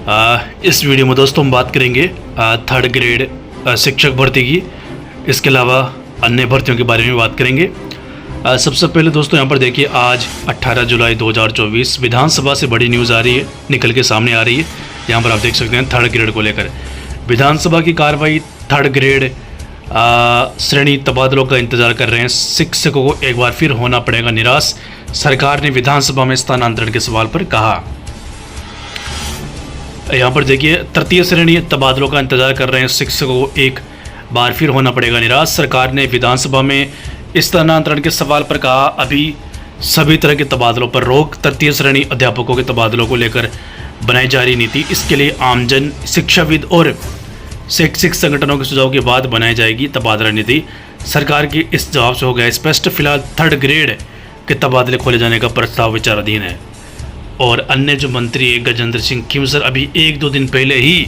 इस वीडियो में दोस्तों हम बात करेंगे थर्ड ग्रेड शिक्षक भर्ती की, इसके अलावा अन्य भर्तियों के बारे में बात करेंगे। सबसे पहले दोस्तों यहाँ पर देखिए, आज 18 जुलाई 2024 विधानसभा से बड़ी न्यूज़ आ रही है, निकल के सामने आ रही है। यहाँ पर आप देख सकते हैं थर्ड ग्रेड को लेकर विधानसभा की कार्रवाई। थर्ड ग्रेड श्रेणी तबादलों का इंतजार कर रहे हैं शिक्षकों को एक बार फिर होना पड़ेगा निराश। सरकार ने विधानसभा में स्थानांतरण के सवाल पर कहा। यहाँ पर देखिए, तृतीय श्रेणी तबादलों का इंतजार कर रहे हैं शिक्षकों को एक बार फिर होना पड़ेगा निराश। सरकार ने विधानसभा में स्थानांतरण के सवाल पर कहा, अभी सभी तरह के तबादलों पर रोक। तृतीय श्रेणी अध्यापकों के तबादलों को लेकर बनाई जा रही नीति, इसके लिए आमजन, शिक्षाविद और शैक्षिक संगठनों के सुझाव के बाद बनाई जाएगी तबादला नीति। सरकार के इस जवाब से हो गया स्पष्ट, फिलहाल थर्ड ग्रेड के तबादले खोले जाने का प्रस्ताव विचाराधीन है। और अन्य जो मंत्री गजेंद्र सिंह खींवसर, अभी 1-2 दिन पहले ही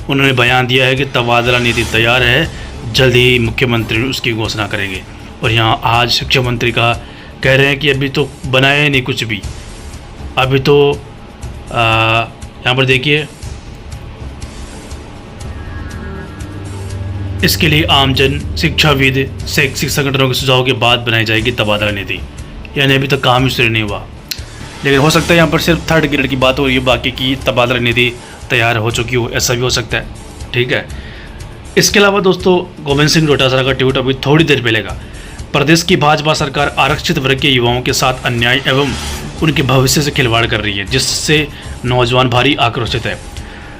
उन्होंने बयान दिया है कि तबादला नीति तैयार है, जल्द ही मुख्यमंत्री उसकी घोषणा करेंगे। और यहाँ आज शिक्षा मंत्री का कह रहे हैं कि अभी तो बनाया नहीं कुछ भी, अभी तो यहाँ पर देखिए, इसके लिए आमजन, शिक्षाविद, शैक्षिक संगठनों के सुझाव के बाद बनाई जाएगी तबादला नीति। यानी अभी तक काम ही शुरू नहीं हुआ, लेकिन हो सकता है यहाँ पर सिर्फ थर्ड ग्रेड की बात हो रही है, बाकी की तबादला नीति तैयार हो चुकी हो, ऐसा भी हो सकता है। ठीक है। इसके अलावा दोस्तों, गोविंद सिंह डोटासरा का ट्वीट अभी थोड़ी देर पहले का, प्रदेश की भाजपा सरकार आरक्षित वर्ग के युवाओं के साथ अन्याय एवं उनके भविष्य से खिलवाड़ कर रही है, जिससे नौजवान भारी आक्रोशित है।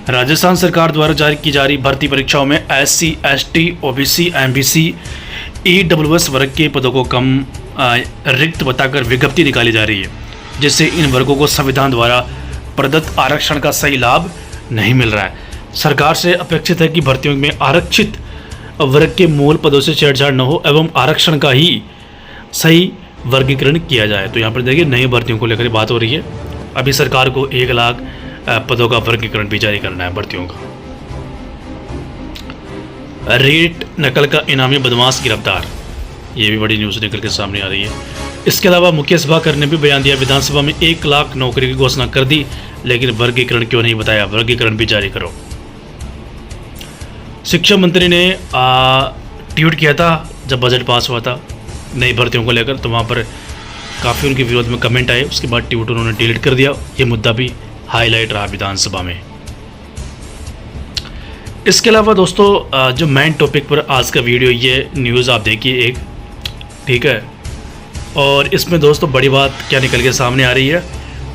राजस्थान सरकार द्वारा जारी की जा रही भर्ती परीक्षाओं में SC, ST, OBC, MBC, EWS वर्ग के पदों को कम रिक्त बताकर विज्ञप्ति निकाली जा रही है, जिससे इन वर्गों को संविधान द्वारा प्रदत्त आरक्षण का सही लाभ नहीं मिल रहा है। सरकार से अपेक्षित है कि भर्तियों में आरक्षित वर्ग के मूल पदों से छेड़छाड़ न हो एवं आरक्षण का ही सही वर्गीकरण किया जाए। तो यहाँ पर देखिए, नई भर्तियों को लेकर बात हो रही है। अभी सरकार को 1 लाख पदों का वर्गीकरण भी जारी करना है भर्तियों का। रेट नकल का इनामी बदमाश गिरफ्तार, ये भी बड़ी न्यूज़ निकल के सामने आ रही है। इसके अलावा मुख्य सभाकर ने भी बयान दिया, विधानसभा में 1 लाख नौकरी की घोषणा कर दी, लेकिन वर्गीकरण क्यों नहीं बताया, वर्गीकरण भी जारी करो। शिक्षा मंत्री ने ट्वीट किया था जब बजट पास हुआ था नई भर्तियों को लेकर, तो वहाँ पर काफ़ी उनके विरोध में कमेंट आए, उसके बाद ट्वीट उन्होंने डिलीट कर दिया। ये मुद्दा भी हाईलाइट रहा विधानसभा में। इसके अलावा दोस्तों, जो मेन टॉपिक पर आज का वीडियो, ये न्यूज़ आप देखिए एक, ठीक है। और इसमें दोस्तों बड़ी बात क्या निकल के सामने आ रही है,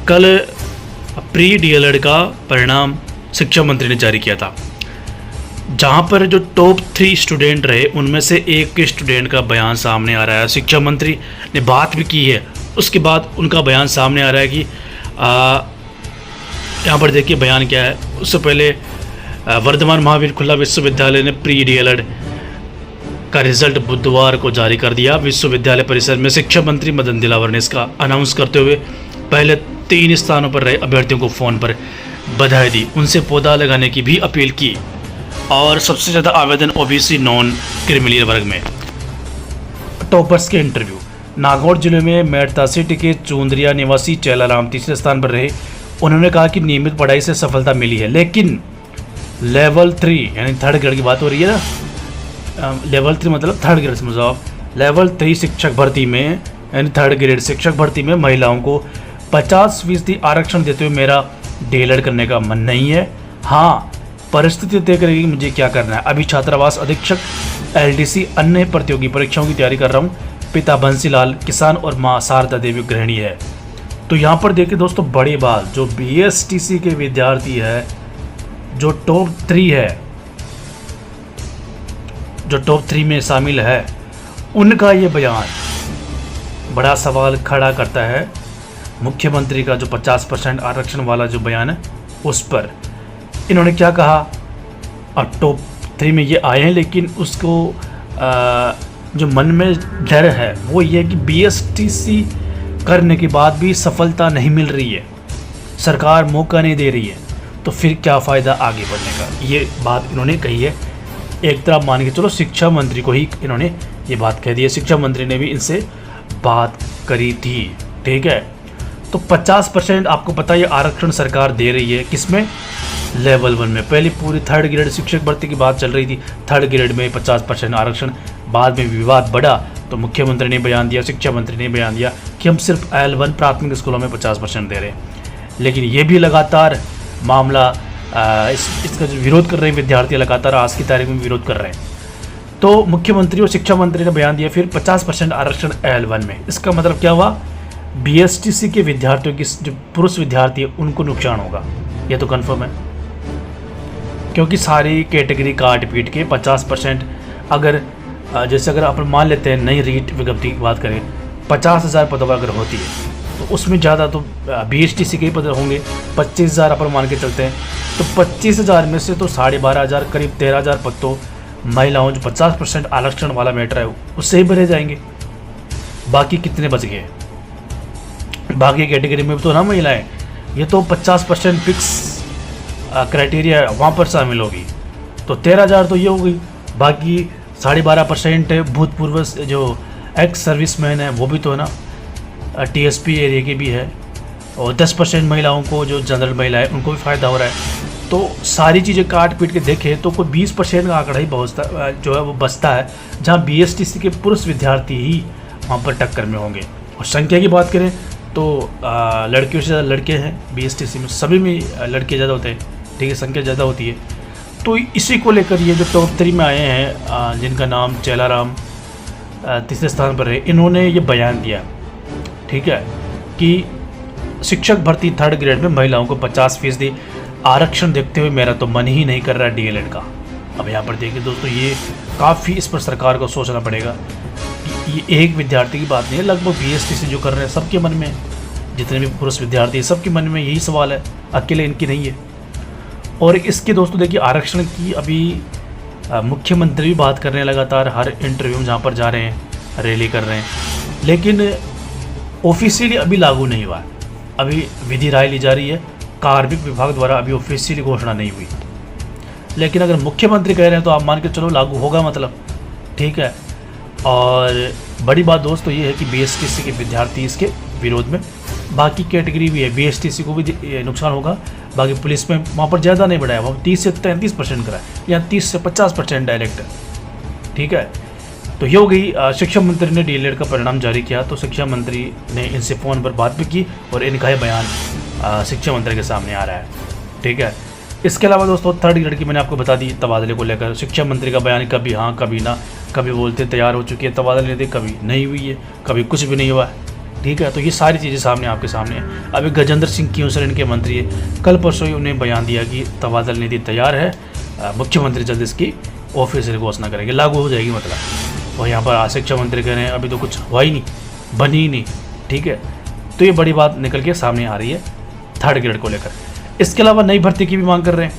कल प्री DLED का परिणाम शिक्षा मंत्री ने जारी किया था, जहां पर जो टॉप 3 स्टूडेंट रहे उनमें से एक के स्टूडेंट का बयान सामने आ रहा है। शिक्षा मंत्री ने बात भी की है, उसके बाद उनका बयान सामने आ रहा है कि यहाँ पर देखिए बयान क्या है। उससे पहले वर्धमान महावीर खुला विश्वविद्यालय ने प्री DLED का रिजल्ट बुधवार को जारी कर दिया। विश्वविद्यालय परिसर में शिक्षा मंत्री मदन दिलावर ने इसका अनाउंस करते हुए पहले 3 स्थानों पर रहे अभ्यर्थियों को फ़ोन पर बधाई दी, उनसे पौधा लगाने की भी अपील की। और सबसे ज़्यादा आवेदन OBC नॉन क्रिमिनल वर्ग में। टॉपर्स के इंटरव्यू, नागौर जिले में मेड़ता सिटी के चूंदरिया निवासी चेलाराम तीसरे स्थान पर रहे। उन्होंने कहा कि नियमित पढ़ाई से सफलता मिली है, लेकिन लेवल 3 यानी थर्ड ग्रेड की बात हो रही है ना, लेवल 3 मतलब थर्ड ग्रेड समझो आप। लेवल 3 शिक्षक भर्ती में यानी थर्ड ग्रेड शिक्षक भर्ती में महिलाओं को 50% आरक्षण देते हुए मेरा DLED करने का मन नहीं है। हाँ, परिस्थिति तय करेगी मुझे क्या करना है। अभी छात्रावास अधीक्षक, LDC, अन्य प्रतियोगी परीक्षाओं की तैयारी कर रहा हूँ। पिता बंसीलाल किसान और माँ शारदा देवी गृहिणी है। तो यहाँ पर देखिए दोस्तों, बड़ी बात, जो BSTC के विद्यार्थी है, जो टॉप 3 है, जो टॉप 3 में शामिल है, उनका ये बयान बड़ा सवाल खड़ा करता है। मुख्यमंत्री का जो 50% आरक्षण वाला जो बयान है, उस पर इन्होंने क्या कहा। और टॉप 3 में ये आए हैं, लेकिन उसको जो मन में डर है वो ये कि BSTC करने के बाद भी सफलता नहीं मिल रही है, सरकार मौका नहीं दे रही है, तो फिर क्या फ़ायदा आगे बढ़ने का। ये बात इन्होंने कही है। एक तरह मान के चलो शिक्षा मंत्री को ही इन्होंने ये बात कह दी है, शिक्षा मंत्री ने भी इनसे बात करी थी। ठीक है, तो 50% आपको पता है ये आरक्षण सरकार दे रही है, किसमें? लेवल 1 में। पहले पूरी थर्ड ग्रेड शिक्षक भर्ती की बात चल रही थी, थर्ड ग्रेड में 50% आरक्षण। बाद में विवाद बढ़ा तो मुख्यमंत्री ने बयान दिया, शिक्षा मंत्री ने बयान दिया कि हम सिर्फ L1 प्राथमिक स्कूलों में 50% दे रहे हैं। लेकिन ये भी लगातार मामला इसका जो विरोध कर रहे हैं विद्यार्थी, लगातार आज की तारीख में विरोध कर रहे हैं। तो मुख्यमंत्री और शिक्षा मंत्री ने बयान दिया फिर 50% आरक्षण L1 में। इसका मतलब क्या हुआ? BSTC के विद्यार्थियों की जो पुरुष विद्यार्थी है उनको नुकसान होगा, ये तो कन्फर्म है, क्योंकि सारी कैटेगरी काट पीट के 50%। अगर जैसे अगर अपन मान लेते हैं नई रीट विज्ञप्ति की बात करें, 50,000 पदों अगर होती है तो उसमें ज़्यादा तो BSTC के ही पद होंगे। 25,000 अपन मान के चलते हैं, तो 25,000 में से तो 12,500 करीब 13,000 पद तो महिलाओं जो 50% आरक्षण वाला मैटर है उससे ही भरे जाएंगे। बाकी कितने बच गए? बाकी कैटेगरी में तो ना महिलाएं, ये तो 50% फिक्स क्राइटेरिया है, वहाँ पर शामिल होगी। तो 13,000 तो ये हो गई। बाकी 12.5% भूतपूर्व जो एक्स सर्विसमैन है वो भी तो है ना, TSP एरिया के भी है, और 10% महिलाओं को जो जनरल महिला है उनको भी फ़ायदा हो रहा है। तो सारी चीज़ें काट पीट के देखें तो कोई 20% का आंकड़ा ही पहुँचता जो है वो बचता है, जहाँ BSTC के पुरुष विद्यार्थी ही वहाँ पर टक्कर में होंगे। और संख्या की बात करें तो लड़कियों से ज़्यादा लड़के हैं BSTC में, सभी में लड़के ज़्यादा होते हैं, ठीक है, संख्या ज़्यादा होती है। तो इसी को लेकर ये जो टॉप 3 में आए हैं जिनका नाम चेलाराम तीसरे स्थान पर है, इन्होंने ये बयान दिया, ठीक है, कि शिक्षक भर्ती थर्ड ग्रेड में महिलाओं को 50% आरक्षण देखते हुए मेरा तो मन ही नहीं कर रहा DLED का। अब यहाँ पर देखिए दोस्तों, ये काफ़ी इस पर सरकार को सोचना पड़ेगा कि ये एक विद्यार्थी की बात नहीं है, लगभग BSTC जो कर रहे हैं सबके मन में, जितने भी पुरुष विद्यार्थी हैं सबके मन में यही सवाल है, अकेले इनकी नहीं है। और इसके दोस्तों देखिए आरक्षण की अभी मुख्यमंत्री भी बात कर रहे हैं लगातार, हर इंटरव्यू में जहाँ पर जा रहे हैं रैली कर रहे हैं, लेकिन ऑफिशियली अभी लागू नहीं हुआ है। अभी विधि राय ली जा रही है, कार्मिक विभाग द्वारा अभी ऑफिशियली घोषणा नहीं हुई। लेकिन अगर मुख्यमंत्री कह रहे हैं तो आप मान के चलो लागू होगा, मतलब ठीक है। और बड़ी बात दोस्तों ये है कि BSTC के विद्यार्थी इसके विरोध में, बाकी कैटेगरी भी है BSTC को भी नुकसान होगा। बाकी पुलिस में वहाँ पर ज़्यादा नहीं बढ़ाया, वहाँ 30 से 33% करा है, या 30 से 50% डायरेक्ट, ठीक है। तो ये हो गई। शिक्षा मंत्री ने DLED का परिणाम जारी किया, तो शिक्षा मंत्री ने इनसे फ़ोन पर बात भी की और इनका ये बयान शिक्षा मंत्री के सामने आ रहा है, ठीक है। इसके अलावा दोस्तों थर्ड ग्रेड की मैंने आपको बता दी तबादले को लेकर शिक्षा मंत्री का बयान, कभी हाँ कभी ना, कभी बोलते तैयार हो चुकी है तबादले लेते, कभी नहीं हुई है, कभी कुछ भी नहीं हुआ है, ठीक है। तो ये सारी चीज़ें सामने आपके सामने है। अभी गजेंद्र सिंह कियोंसर इनके मंत्री है, कल परसों ही उन्हें बयान दिया कि तबादला नीति तैयार है, मुख्यमंत्री जल्द इसकी ऑफिशियल घोषणा करेंगे, लागू हो जाएगी मतलब। और यहाँ पर शिक्षा मंत्री कह रहे हैं अभी तो कुछ हुआ ही नहीं, बनी ही नहीं, ठीक है। तो ये बड़ी बात निकल के सामने आ रही है थर्ड ग्रेड को लेकर। इसके अलावा नई भर्ती की भी मांग कर रहे हैं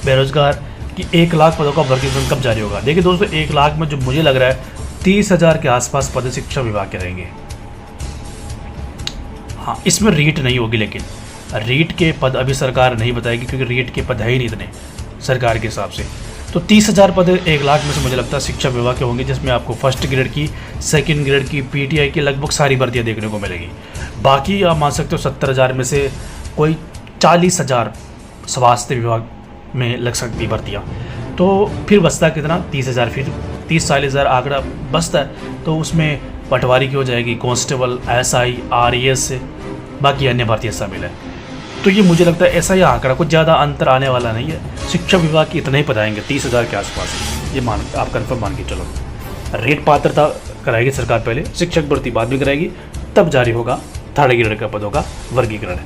बेरोजगार कि 1 लाख पदों का वर्गीकरण कब जारी होगा। देखिए दोस्तों 1 लाख में जो मुझे लग रहा है 30,000 के आसपास पद शिक्षा विभाग के रहेंगे। हाँ, इसमें रीट नहीं होगी, लेकिन रीट के पद अभी सरकार नहीं बताएगी क्योंकि रीट के पद है ही नहीं इतने सरकार के हिसाब से। तो 30,000 पद 1 लाख में से मुझे लगता है शिक्षा विभाग के होंगे, जिसमें आपको फर्स्ट ग्रेड की, सेकंड ग्रेड की, PTI की लगभग सारी भर्तियाँ देखने को मिलेगी। बाकी आप मान सकते हो 70,000 में से कोई 40,000 स्वास्थ्य विभाग में लग सकती भर्तियाँ। तो फिर बचता कितना? 30,000, फिर 30-40,000 आंकड़ा बचता है। तो उसमें पटवारी की हो जाएगी, कांस्टेबल, SI, RES, बाकी अन्य भर्तियाँ शामिल है। तो ये मुझे लगता है ऐसा ही आंकड़ा, कुछ ज़्यादा अंतर आने वाला नहीं है। शिक्षा विभाग की इतना ही पढ़ाएंगे 30,000 के आसपास, ये आप कन्फर्म मान के चलो। रेट पात्रता कराएगी सरकार पहले, शिक्षक भर्ती बाद में कराएगी, तब जारी होगा थर्ड ग्रेड का पदों का वर्गीकरण।